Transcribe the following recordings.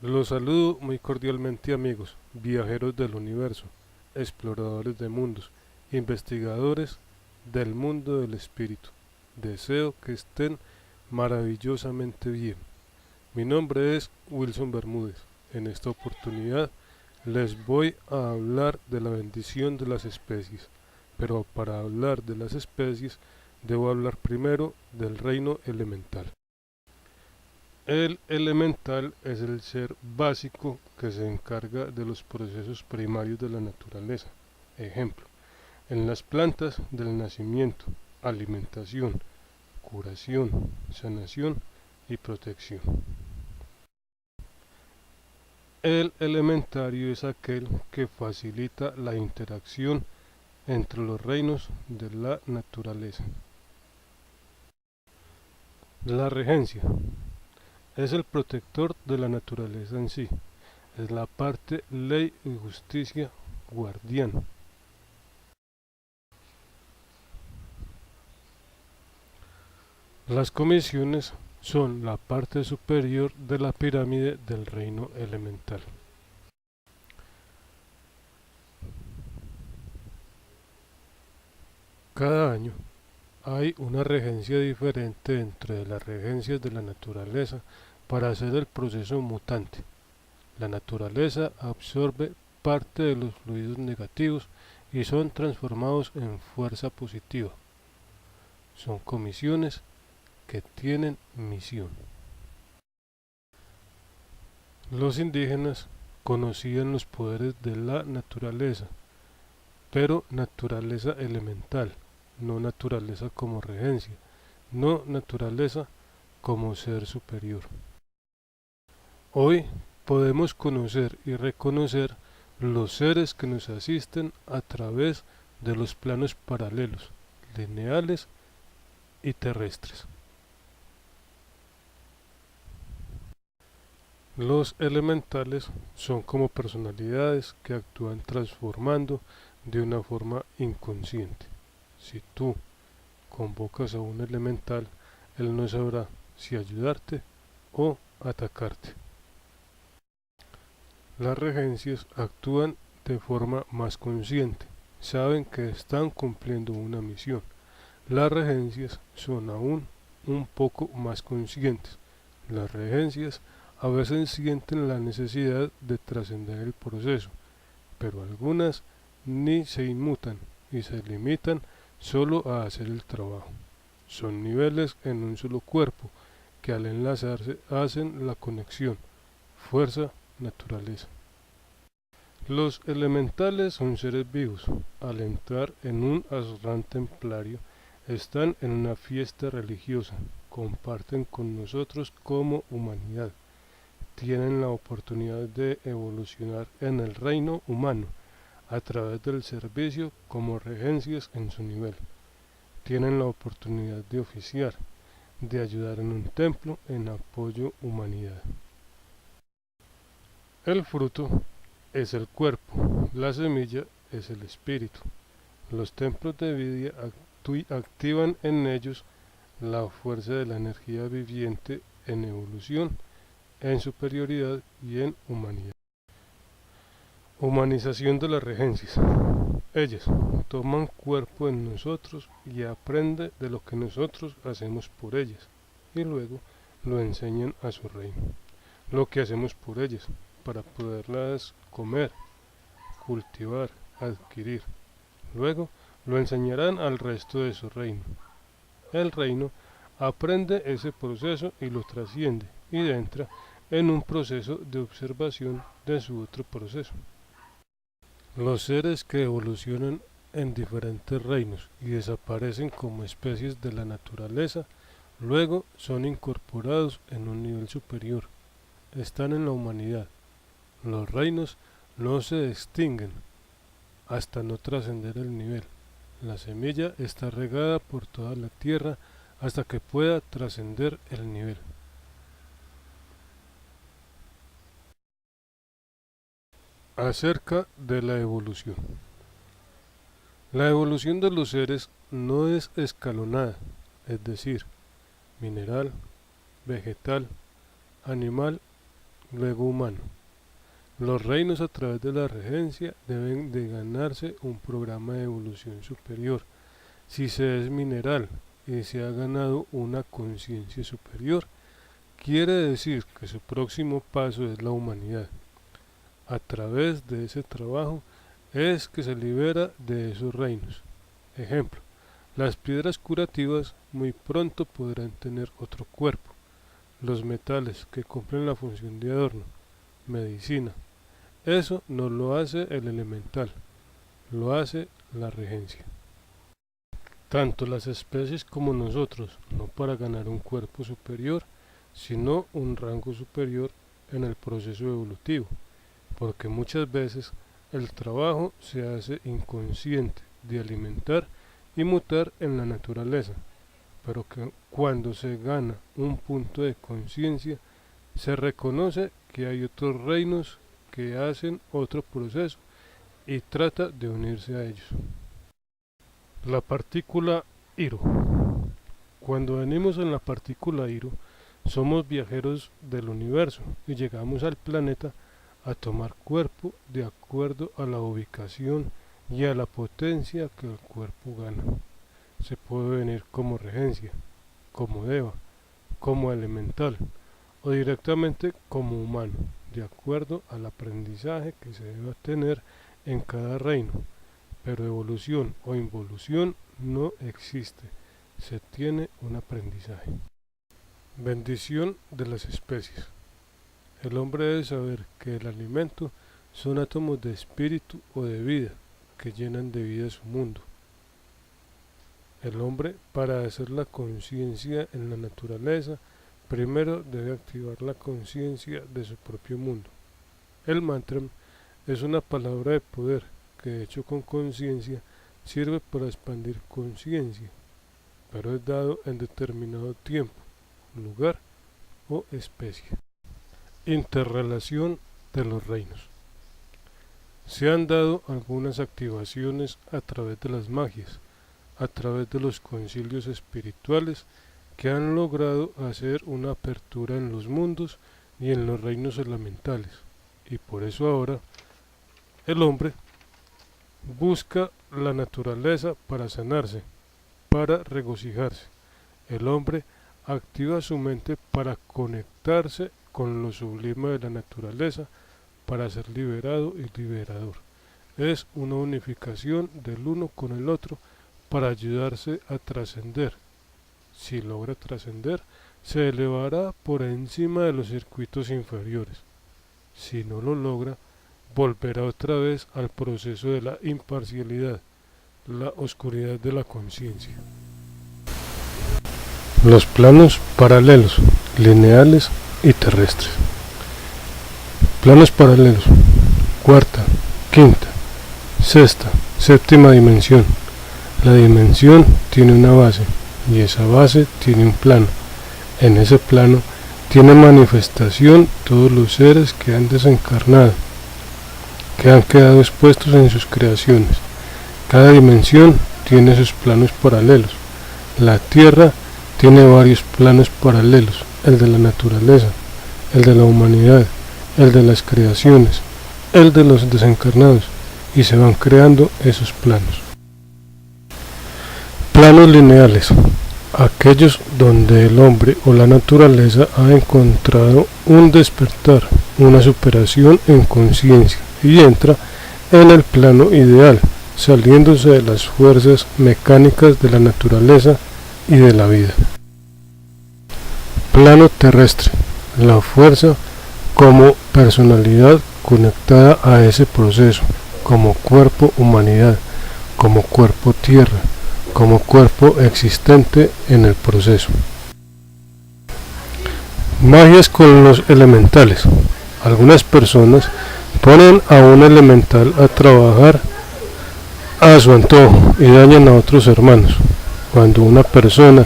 Los saludo muy cordialmente amigos, viajeros del universo, exploradores de mundos, investigadores del mundo del espíritu. Deseo que estén maravillosamente bien. Mi nombre es Wilson Bermúdez. En esta oportunidad les voy a hablar de la bendición de las especies. Pero para hablar de las especies debo hablar primero del reino elemental. El elemental es el ser básico que se encarga de los procesos primarios de la naturaleza. Ejemplo, en las plantas del nacimiento, alimentación, curación, sanación y protección. El elementario es aquel que facilita la interacción entre los reinos de la naturaleza. La regencia es el protector de la naturaleza en sí. Es la parte ley y justicia guardián. Las comisiones son la parte superior de la pirámide del reino elemental. Cada año hay una regencia diferente dentro de las regencias de la naturaleza para hacer el proceso mutante. La naturaleza absorbe parte de los fluidos negativos y son transformados en fuerza positiva. Son comisiones que tienen misión. Los indígenas conocían los poderes de la naturaleza, pero naturaleza elemental, no naturaleza como regencia, no naturaleza como ser superior. Hoy podemos conocer y reconocer los seres que nos asisten a través de los planos paralelos, lineales y terrestres. Los elementales son como personalidades que actúan transformando de una forma inconsciente. Si tú convocas a un elemental, él no sabrá si ayudarte o atacarte. Las regencias actúan de forma más consciente, saben que están cumpliendo una misión. Las regencias son aún un poco más conscientes. Las regencias a veces sienten la necesidad de trascender el proceso, pero algunas ni se inmutan y se limitan solo a hacer el trabajo. Son niveles en un solo cuerpo que al enlazarse hacen la conexión, fuerza, naturaleza. Los elementales son seres vivos. Al entrar en un ashram templario, están en una fiesta religiosa, comparten con nosotros como humanidad, tienen la oportunidad de evolucionar en el reino humano a través del servicio como regencias en su nivel. Tienen la oportunidad de oficiar, de ayudar en un templo en apoyo humanidad. El fruto es el cuerpo, la semilla es el espíritu. Los templos de vida activan en ellos la fuerza de la energía viviente en evolución, en superioridad y en humanidad. Humanización de las regencias. Ellas toman cuerpo en nosotros y aprenden de lo que nosotros hacemos por ellas y luego lo enseñan a su reino. Lo que hacemos por ellas para poderlas comer, cultivar, adquirir. Luego lo enseñarán al resto de su reino. El reino aprende ese proceso y lo trasciende y entra en un proceso de observación de su otro proceso. Los seres que evolucionan en diferentes reinos y desaparecen como especies de la naturaleza, luego son incorporados en un nivel superior. Están en la humanidad. Los reinos no se extinguen hasta no trascender el nivel. La semilla está regada por toda la tierra hasta que pueda trascender el nivel. Acerca de la evolución. La evolución de los seres no es escalonada, es decir, mineral, vegetal, animal luego humano. Los reinos a través de la regencia deben de ganarse un programa de evolución superior. Si se es mineral y se ha ganado una conciencia superior, quiere decir que su próximo paso es la humanidad. A través de ese trabajo es que se libera de esos reinos. Ejemplo, las piedras curativas muy pronto podrán tener otro cuerpo. Los metales que cumplen la función de adorno, medicina. Eso no lo hace el elemental, lo hace la regencia. Tanto las especies como nosotros, no para ganar un cuerpo superior, sino un rango superior en el proceso evolutivo, porque muchas veces el trabajo se hace inconsciente de alimentar y mutar en la naturaleza, pero que cuando se gana un punto de conciencia, se reconoce que hay otros reinos que hacen otro proceso y trata de unirse a ellos. La partícula Hiro. Cuando venimos en la partícula Hiro, somos viajeros del universo y llegamos al planeta a tomar cuerpo de acuerdo a la ubicación y a la potencia que el cuerpo gana. Se puede venir como regencia, como deva, como elemental o directamente como humano, de acuerdo al aprendizaje que se debe tener en cada reino. Pero evolución o involución no existe, se tiene un aprendizaje. Bendición de las especies. El hombre debe saber que el alimento son átomos de espíritu o de vida que llenan de vida su mundo. El hombre, para hacer la conciencia en la naturaleza, primero debe activar la conciencia de su propio mundo. El mantra es una palabra de poder que, hecho con conciencia, sirve para expandir conciencia, pero es dado en determinado tiempo, lugar o especie. Interrelación de los reinos. Se han dado algunas activaciones a través de las magias, a través de los concilios espirituales que han logrado hacer una apertura en los mundos y en los reinos elementales, y por eso ahora el hombre busca la naturaleza para sanarse, para regocijarse. El hombre activa su mente para conectarse con lo sublime de la naturaleza, para ser liberado y liberador. Es una unificación del uno con el otro para ayudarse a trascender. Si logra trascender, se elevará por encima de los circuitos inferiores. Si no lo logra, volverá otra vez al proceso de la imparcialidad, la oscuridad de la conciencia. Los planos paralelos, lineales y terrestres. Planos paralelos, cuarta, quinta, sexta, séptima dimensión. La dimensión tiene una base y esa base tiene un plano. En ese plano tiene manifestación todos los seres que han desencarnado, que han quedado expuestos en sus creaciones. Cada dimensión tiene sus planos paralelos. La Tierra tiene varios planos paralelos, el de la naturaleza, el de la humanidad, el de las creaciones, el de los desencarnados, y se van creando esos planos. Planos lineales, aquellos donde el hombre o la naturaleza ha encontrado un despertar, una superación en conciencia, y entra en el plano ideal, saliéndose de las fuerzas mecánicas de la naturaleza y de la vida. Plano terrestre, la fuerza como personalidad conectada a ese proceso, como cuerpo humanidad, como cuerpo tierra, como cuerpo existente en el proceso. Magias con los elementales. Algunas personas ponen a un elemental a trabajar a su antojo y dañan a otros hermanos. Cuando una persona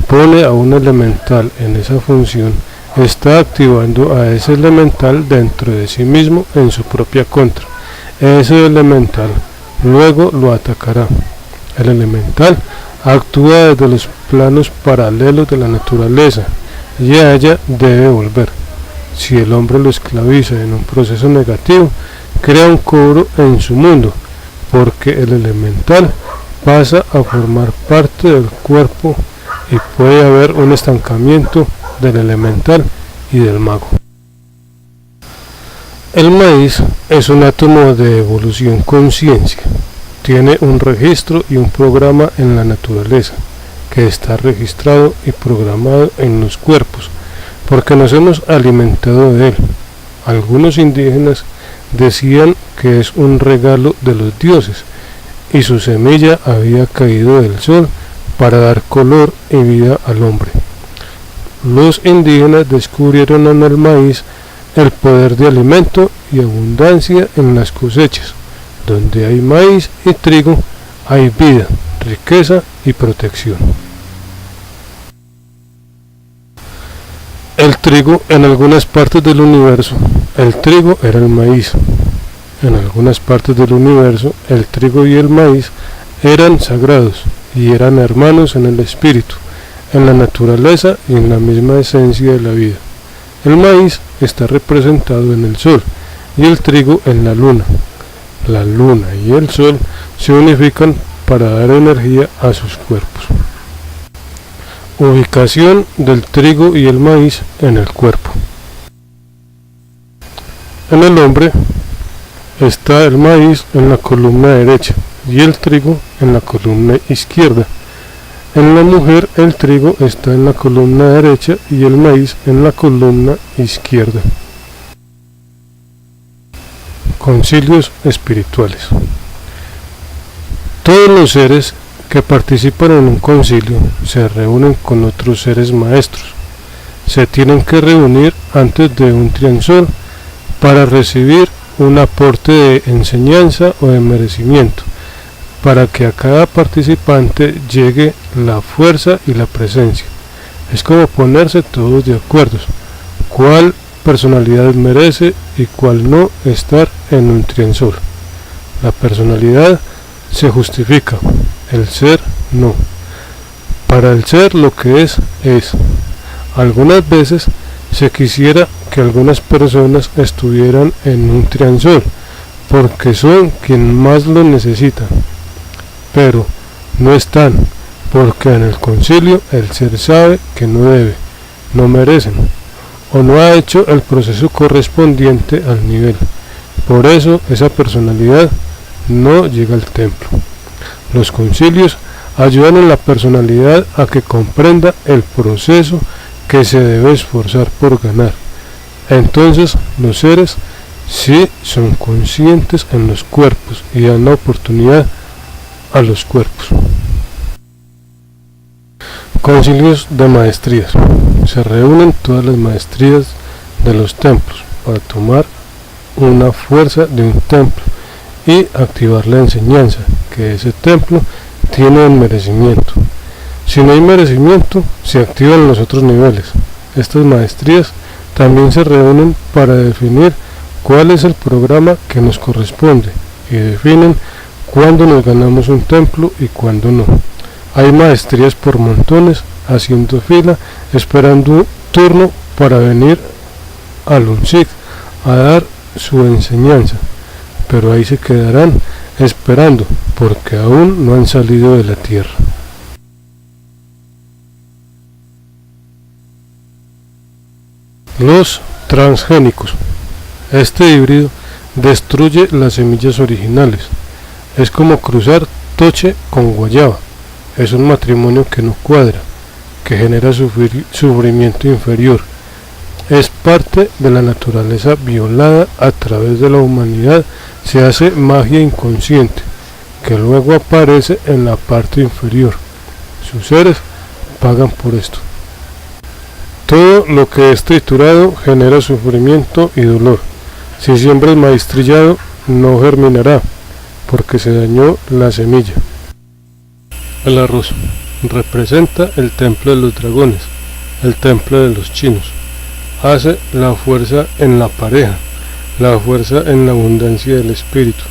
pone a un elemental en esa función, está activando a ese elemental dentro de sí mismo en su propia contra. Ese elemental luego lo atacará. El elemental actúa desde los planos paralelos de la naturaleza y a ella debe volver. si el hombre lo esclaviza en un proceso negativo, crea un cobro en su mundo, porque el elemental pasa a formar parte del cuerpo y puede haber un estancamiento del elemental y del mago. El maíz es un átomo de evolución conciencia. Tiene un registro y un programa en la naturaleza, que está registrado y programado en los cuerpos, porque nos hemos alimentado de él. Algunos indígenas decían que es un regalo de los dioses, y su semilla había caído del sol para dar color y vida al hombre. Los indígenas descubrieron en el maíz el poder de alimento y abundancia en las cosechas. Donde hay maíz y trigo, hay vida, riqueza y protección. El trigo en algunas partes del universo, el trigo era el maíz. En algunas partes del universo, el trigo y el maíz eran sagrados y eran hermanos en el espíritu, en la naturaleza y en la misma esencia de la vida. El maíz está representado en el sol y el trigo en la luna. La luna y el sol se unifican para dar energía a sus cuerpos. Ubicación del trigo y el maíz en el cuerpo. En el hombre está el maíz en la columna derecha y el trigo en la columna izquierda. En la mujer el trigo está en la columna derecha y el maíz en la columna izquierda. Concilios espirituales. Todos los seres que participan en un concilio se reúnen con otros seres maestros. Se tienen que reunir antes de un triansol para recibir un aporte de enseñanza o de merecimiento, para que a cada participante llegue la fuerza y la presencia. Es como ponerse todos de acuerdo, cuál personalidad merece y cuál no estar en un triansol. La personalidad se justifica, el ser no. Para el ser lo que es. Algunas veces se quisiera que algunas personas estuvieran en un triansol, porque son quien más lo necesitan, pero no están, porque en el concilio el ser sabe que no debe, no merecen, o no ha hecho el proceso correspondiente al nivel. Por eso esa personalidad no llega al templo. Los concilios ayudan a la personalidad a que comprenda el proceso que se debe esforzar por ganar. Entonces los seres sí son conscientes en los cuerpos y dan la oportunidad a los cuerpos. Concilios de maestrías. Se reúnen todas las maestrías de los templos para tomar una fuerza de un templo y activar la enseñanza que ese templo tiene en merecimiento. Si no hay merecimiento, se activan los otros niveles. Estas maestrías también se reúnen para definir cuál es el programa que nos corresponde y definen cuándo nos ganamos un templo y cuándo no. Hay maestrías por montones haciendo fila, esperando un turno para venir al UNSIG a dar su enseñanza, pero ahí se quedarán esperando porque aún no han salido de la tierra. Los transgénicos. Este híbrido destruye las semillas originales. Es como cruzar toche con guayaba. Es un matrimonio que no cuadra, que genera sufrimiento inferior. Es parte de la naturaleza violada a través de la humanidad. Se hace magia inconsciente, que luego aparece en la parte inferior. Sus seres pagan por esto. Todo lo que es triturado genera sufrimiento y dolor. Si siembras maíz trillado, no germinará, porque se dañó la semilla. El arroz representa el templo de los dragones, el templo de los chinos. Hace la fuerza en la pareja, la fuerza en la abundancia del espíritu.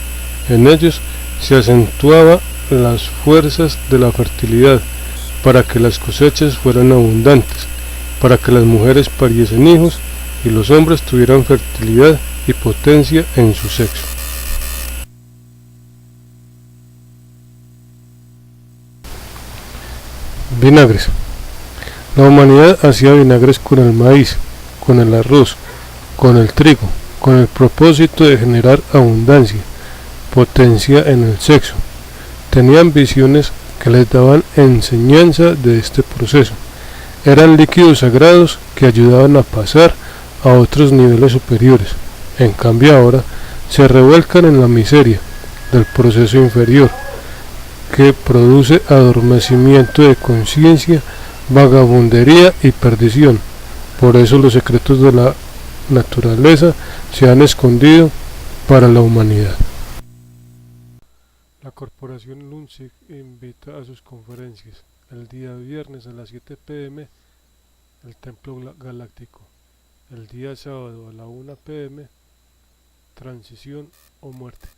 En ellos se acentuaba las fuerzas de la fertilidad, para que las cosechas fueran abundantes, para que las mujeres pariesen hijos y los hombres tuvieran fertilidad y potencia en su sexo. Vinagres. La humanidad hacía vinagres con el maíz, con el arroz, con el trigo, con el propósito de generar abundancia, potencia en el sexo. Tenían visiones que les daban enseñanza de este proceso. Eran líquidos sagrados que ayudaban a pasar a otros niveles superiores. En cambio ahora se revuelcan en la miseria del proceso inferior, que produce adormecimiento de conciencia, vagabundería y perdición. Por eso los secretos de la naturaleza se han escondido para la humanidad. La corporación Lunzig invita a sus conferencias el día viernes a las 7 p.m. el Templo Galáctico, el día sábado a la 1 p.m. Transición o muerte.